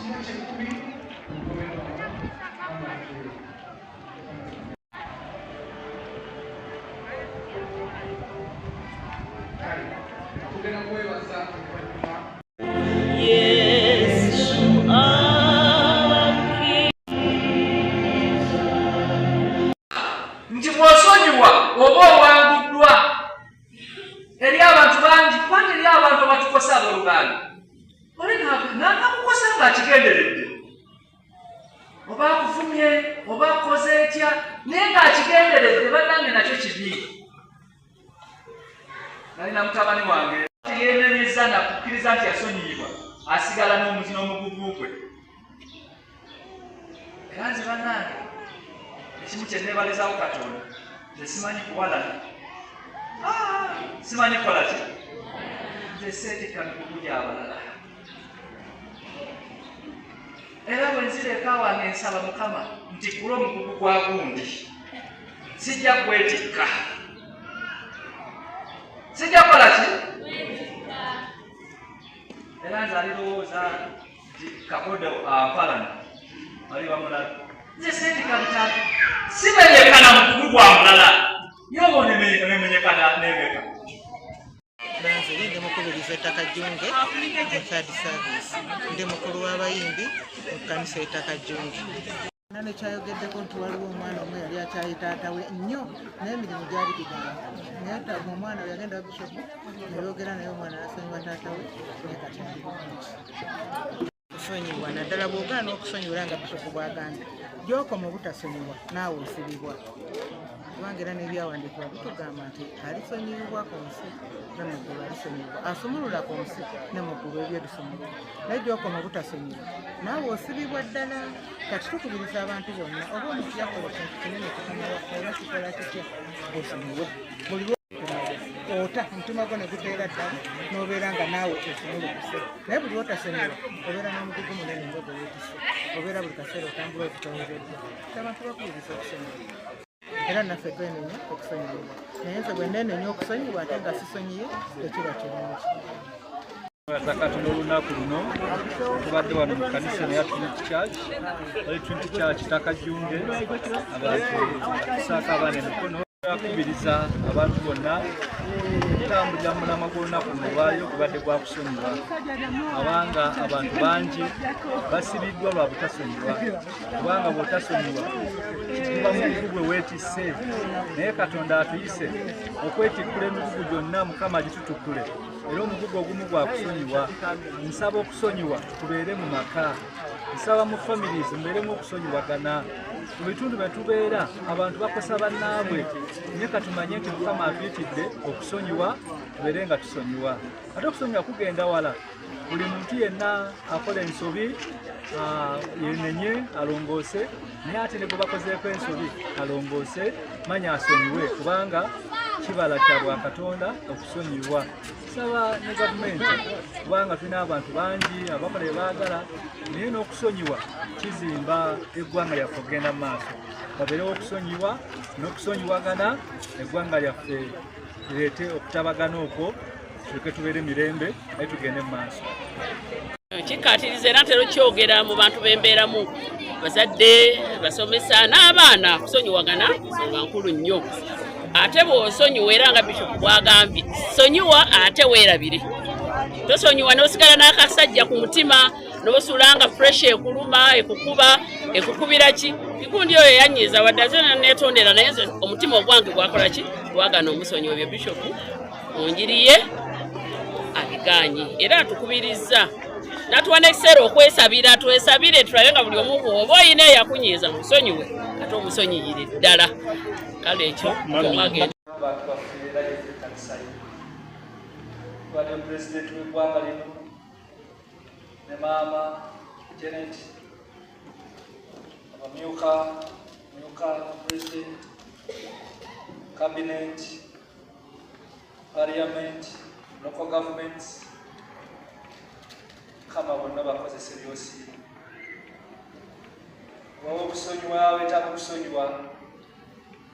nti bw'osonyiwa oba owanguddwa eri abantu bangi kubanga eri abantu abatukosa abooluganda ole n'akakukosa ng'akigenderedde oba akuvumye oba akoze etya naye ng'akigenderedde bannange nakyo kibi. Nalina mutabani wange yenenyeza nakukkiriza nti yasonyiyibwa asigala n'omugugu gwe era nze bannange ekimu kye neebalizaawo Katonda nze simanyi kuwalana simanyi kukola ki nze seetikka migugu gy'abalala era bwe nzira eka wange nsaba Mukama nti gula omugugu gwa gundi sijja kwetikka sijja kukola ki era nze alirowooza nti Kakodo ampalana ali bamulala nze seetikka butali simenyekana mugugu gwa mulala yobo nemenyekana nemeka Banze ndi mukubiriza ettaka Jjunge mu third service ndi mukulu w'abayimbi mu kkanisa ettaka Jjunge. Nane kyayogeddeko nti waliwo omwana omu yali akyayi taata we nnyo naye emirimu gyali gigenda naye omwana we yagenda wa bishopu ne boogera naye omwana yasonyiwa taata we naye kati ali bulungi. Kusonyiwa naddala bw'ogaana okusonyiwa nga bishopu bw'agambye gy'okoma obutasonyiwa naawe osibibwa. Kubanga era n'ebyawandiikibwa bitugamba nti alisonyiyibwa ku nsi ne mu ggulu alisonyiyibwa asumulula ku nsi ne mu ggulu ebyo bisumulula naye gy'okoma obutasonyiwa naawe osibibwa ddala. Kati tukubiriza abantu bonna oba omuntu yakola ekintu kinene kikamala oba kikola kitya osonyiwe buli ota omutima gwo ne guteera ddala n'obeera nga naawe osumulukuse naye buli otasonyiwa obeera n'omugugu munene ngaogwo weetise obeera buli kaseera otambula okutonzeddwa. Abantu bakubiriza okusonyiwa era naffe twenenya okusonyiyibwa naye nze bwe nenenya okusonyiyibwa ate nga sisonyiye tekiba kirungi. Katonda olunaku luno tubadde wano mu kkanisa ya Trinity Church ttaka Jjunge abantu tusaaka abaana emikono akubiriza abantu bonna okutambulira mu mulamwa gw'olunaku luno lwayo gubadde gwa kusonyiwa abanga abantu bangi basibiddwa lwa butasonyiwa kubanga bw'otasonyiwa kikuba mugugu gwe weetisse naye Katonda atuyise okwetikkula emigugu gyonna Mukama gitutukkule era omugugu ogumu gwa kusonyiwa. Nsaba okusonyiwa tubeere mu maka nsaba mu families mbeeremu okusonyiwagana mu bitundu bye tubeera abantu bakosa bannaabwe naye katumanye nti Mukama atuyitidde okusonyiwa tubeere nga tusonyiwa ate okusonyiwa kugenda wala. Buli muntu yenna akola ensobi yenenye alongoose naye ate ne gwe bakozeeko ensobi alongoose manya asonyiwe kubanga kibala kya bwa Katonda okusonyiwa. Saba ne gavumenti kubanga tulina abantu bangi abakola bye baagala naye n'okusonyiwa kizimba eggwanga lyaffe okugenda mu maaso. Babeerewo okusonyiwa n'okusonyiwagana eggwanga lyaffe lireete okutabagana okwo tuleke tubeere mirembe naye tugende mu maaso. Kikkaatiriza era ntera kyogera mu bantu bembeeramu bazadde basomesa n'abaana kusonyiwagana nsonga nkulu nnyo. Ate bw'osonyiwa era nga Bishop bw'agambye sonyiwa ate weerabire. Tosonyiwa n'osigala n'akasajja ku mutima n'osulanga pressure ekuluma ekukuba ekukubira ki ikundi oyo yanyiza wadde ate neetondera naye omutima ogwange gwakola ki gwagana omusonyiwa. Ebyo Bishop onjiriye abiganye era atukubiriza natuwa n'ekiseera okwesabira twesabire tulabe nga buli omu oba oyina eyakunyiiza musonyiwe ate omusonyiyire ddala. Kale ekyo omwagenda abantu baffe era ekkanisa ye twadde pulezidenti w'eggwanga lino ne maama Janet abamyuka pulezidenti cabinet parliament local governments kama bonna bakozesa ebyosiima wawa okusonyiwa weetaaga okusonyiwa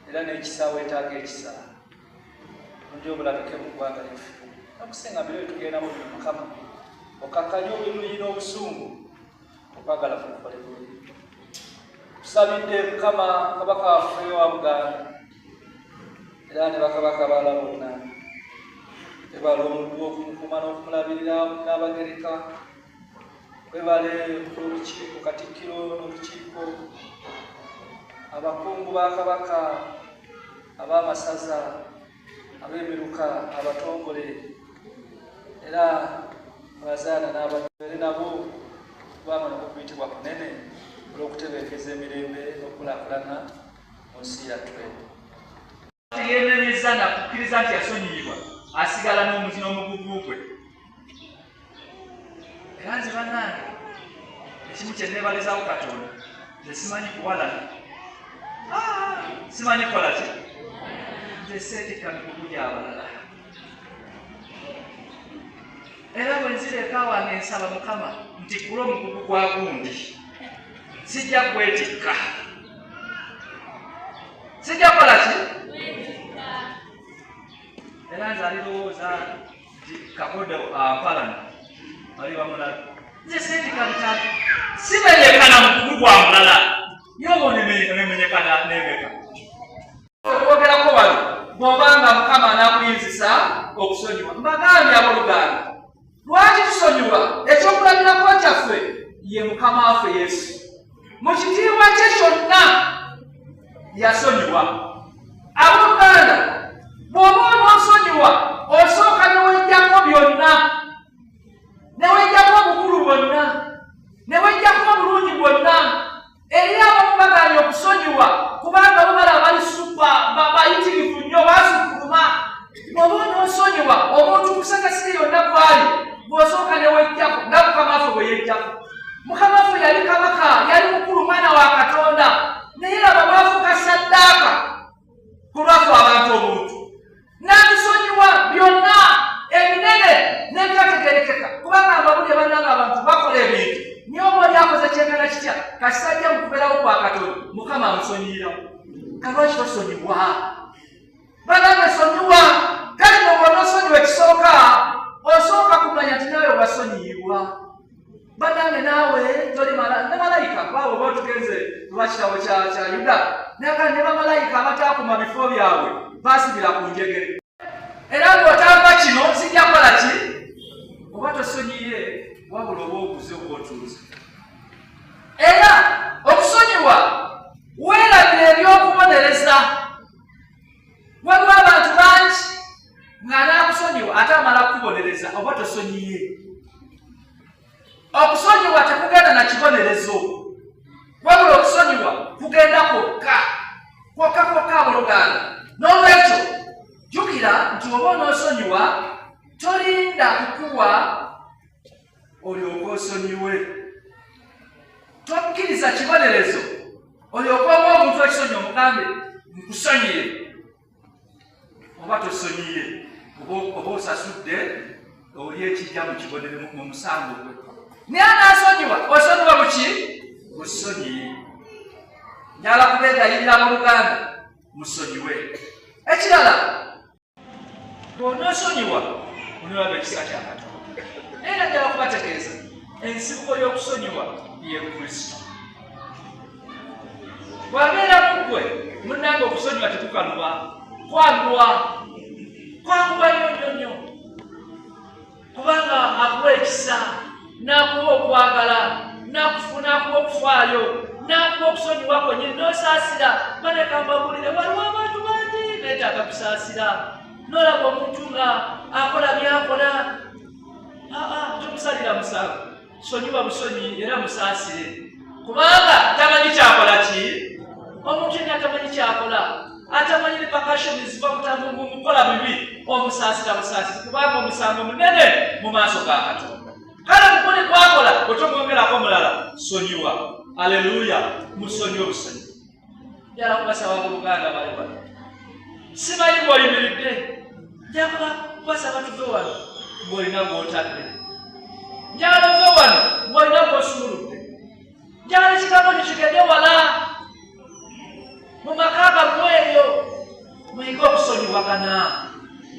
era n'ekisa weetaaga ekisa mundi obulabike mu ggwanga lyaffe okusinga mbere tugenda mu Mukama okakkanya obunuyi n'obusungu okwagala kukole bulungi. Tusabidde Mukama Kabaka waffe wa Buganda era ne bakabaka balala bonna ebala omululu okumukuuma n'okumulabirira n'Abagereka, webale olukiiko Katikkiro n'olukiiko, abakungu ba Kabaka, ab'amasaza, ab'emiruka, abatongole era abazaana n'ababeere nabo kubanga nokuyitibwa kunene olw'okutebeekeza emirembe n'okulaakulana mu nsi yatwe. Yeemenyezza nakukkiriza nti yasonyiyibwa asigala n'omuzino omugugu gwe. Era nze bannange ekimu kye neebalizaawo Katonda, nze simanyi kuwalana, simanyi kukola ki, nze seetikka migugu gy'abalala. Era bwe nzira eka wange nsaba Mukama nti kula omugugu gwa gundi sijja kwetikka, sijja kukola ki. Era nze alirowooza nti Kakodo ampalana bali bamulala, nze seetikka bitabi simenyekana mugugu gwa mulala yobo nemenyekana nemeka. Okwogerako wano bw'obanga Mukama anaakuyinzisa okusonyiwa, mbagambye abooluganda, lwaki tusonyiwa? Ekyokulabirako kyaffe ye Mukama waffe Yesu. Mu kitiibwa kye kyonna yasonyiwa. Abooluganda, bw'oba onoosonyiwa osooka newejjako byonna, newejjako obukulu bwonna, newejjako obulungi bwonna. Eri abamu baganye okusonyiwa kubanga bamala bali supa bayitirivu nnyo baasukuluma. Bw'oba onoosonyiwa omuntu kusagasire yonna gwali bw'osooka newejjako nga Mukama waffe bwe yejjako. Mukama waffe yali kabaka, yali mukulu, mwana wa Katonda, naye laba bwafuuka ssaddaaka ku lwaffe abantu obuntu. N'atusonyiwa byonna ebinene n'ebyategerekeka, kubanga amawulire bannanga abantu bakola ebintu niyo oba oli akoze kyengana kitya kasajja mu kubeerawo kwa Katonda Mukama amusonyiyirawo. Kalwaki tosonyiwa? Bannange sonyiwa. Kale n'onoosonyiwa ekisooka osooka kumanya nti naawe wasonyiyibwa. Bannange naawe toli ne malayika baawe oba otugenze lwa kitabo kya Yuda naga ne bamalayika abataakuma bifo byabwe baasibira ku njegere. Era ng'otamba kino sijja kukola ki? Oba tosonyiye wabula oba oguze oba otuuze. Era okusonyiwa weerabira ebyokubonereza. Waliwo abantu bangi ng'anaakusonyiwa ate amala kukubonereza oba tosonyiye. Okusonyiwa tekugenda na kibonerezo, wabula okusonyiwa kugenda kwokka abooluganda. N'olwekyo jjukira nti oba onoosonyiwa tolinda kukuwa olyoke osonyiwe. Tokkiriza kibonerezo olyoke oba omuntu ekisonyi omugambe nkusonyiye oba tosonyiye, oba osasudde oli ekijja mu kibonere mu musango gwe. Naye anaasonyiwa osonyiwa muki? Musonyiye. Njala kubeegayirira mu Luganda musonyiwe. Ekirala, bw'onoosonyiwa onoolaba ekisa kya Katonda. Naye njala kubategeeza ensibuko y'okusonyiwa ye Kristo. Bw'abeera mu ggwe munnange okusonyiwa tekukaluba, kwanguwa nnyo nnyo, kubanga akuwa ekisa, n'akuwa okwagala, n'akuwa okufaayo, n'akuwa okusonyiwa kwennyini n'osaasira. Baleka mbabulire, waliwo abantu bangi beetaaga kusaasira. N'olaba omuntu nga akola byakola, tomusalira musango, sonyiwa busonyi era musaasire, kubanga tamanyi kyakola ki. Omuntu yenna tamanyi kyakola, atamanyi repercussions ziva mu kukola bibi, omusaasira busaasire, kubanga omusango munene mu maaso ga Katonda. Kale mukole kwakola bwe tomwongerako mulala, sonyiwa. Aleluya, musonyi obusonyi. Njala kubasaba abooluganda bali wano, simanyi bw'oyimiridde, njagala kubasaba tuve wano ng'olina gw'otadde, njagala ove wano ng'olina gw'osumuludde, njagala ekigambo nikigende wala mu maka gammwe eyo. Muyige okusonyiwagana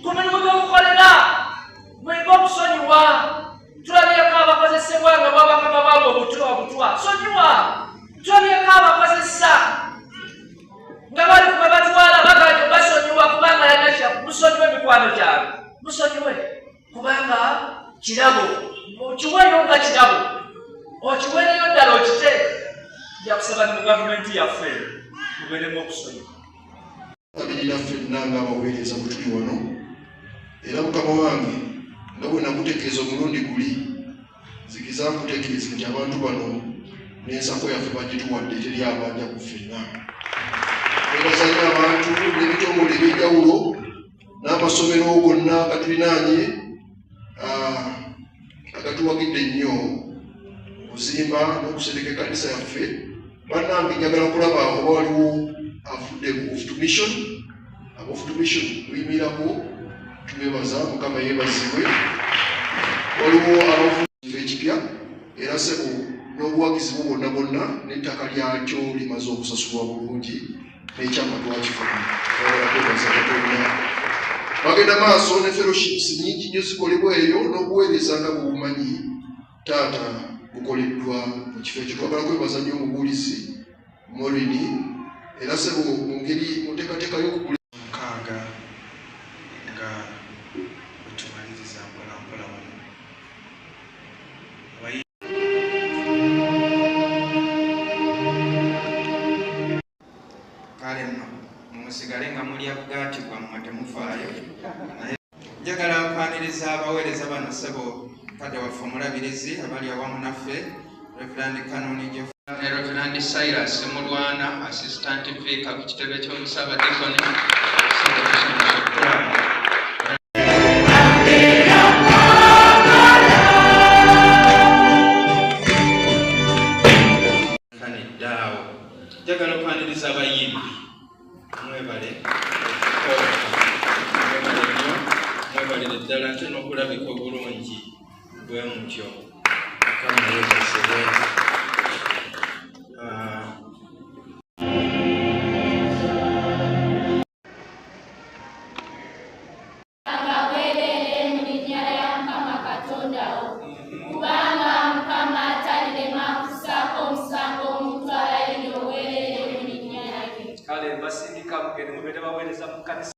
ku mirimu gy'omukolera, muyige okusonyiwa. Tulabyeko abakozesebwa nga babakama baabo obutwa sonyiwa kyonyeko abakozesa nga bali kuba batwala bagajo basonyiwa kubanga yanasha musonyiwe mikwano gyabwe musonyiwe kubanga kirabo okiweeyo nga kirabo okiweereyo ddala okite njakusaba ni mu gavumenti yaffe mubeeremu okusonyiwa abirira ffenna ng'abaweereza bwe tuli wano era mukama wange nga bwe nakutegeeza omulundi guli zikiza nkutegeeze nti abantu bano n'ensako yaffe bagituwadde teri abanja ku ffenna twebazanya abantu n'ebitongole eby'enjawulo n'amasomero gonna agatulinaanye agatuwagidde ennyo okuzimba n'okusereka ekkanisa yaffe bannange njagala kulaba oba waliwo afudde ofutu mission abofutu mission tuyimirako tubebaza mukama yeebazibwe waliwo abafufe ekipya era sebo n'obuwagizi bwo bwonna bwonna n'ettaka lyakyo limaze okusasulwa bulungi n'ekyama twakifuna kwebaza katonda bagenda maaso ne fellowships nyingi nnyo zikolebwa eyo n'obuweereza nga bwebumanyi taata bukoleddwa mu kifo ekyo twagala kwebaza nnyo omubuulizi morini era sebo mu ngeri muteekateeka y'okugula mukaaga nga wetumaliriza mpolampola wano kale nno musigale nga mulya bugaati bwammwe temufaayo naye njagala nkwaniriza abaweereza bano ssebo kadde waffe omulabirizi abali awamu naffe Reverend Kanoni Jeff ne Reverend Cyrus Mulwana Assistant Vicar ku kitebe ky'omusabadikoni njagala okwaniriza abayimbi mwebale nnyo mwebalire ddala ate n'okulabika obulungi bwe mutyo mukama yeebazibwe kale basindika mugende mubeere baweereza mu kkanisa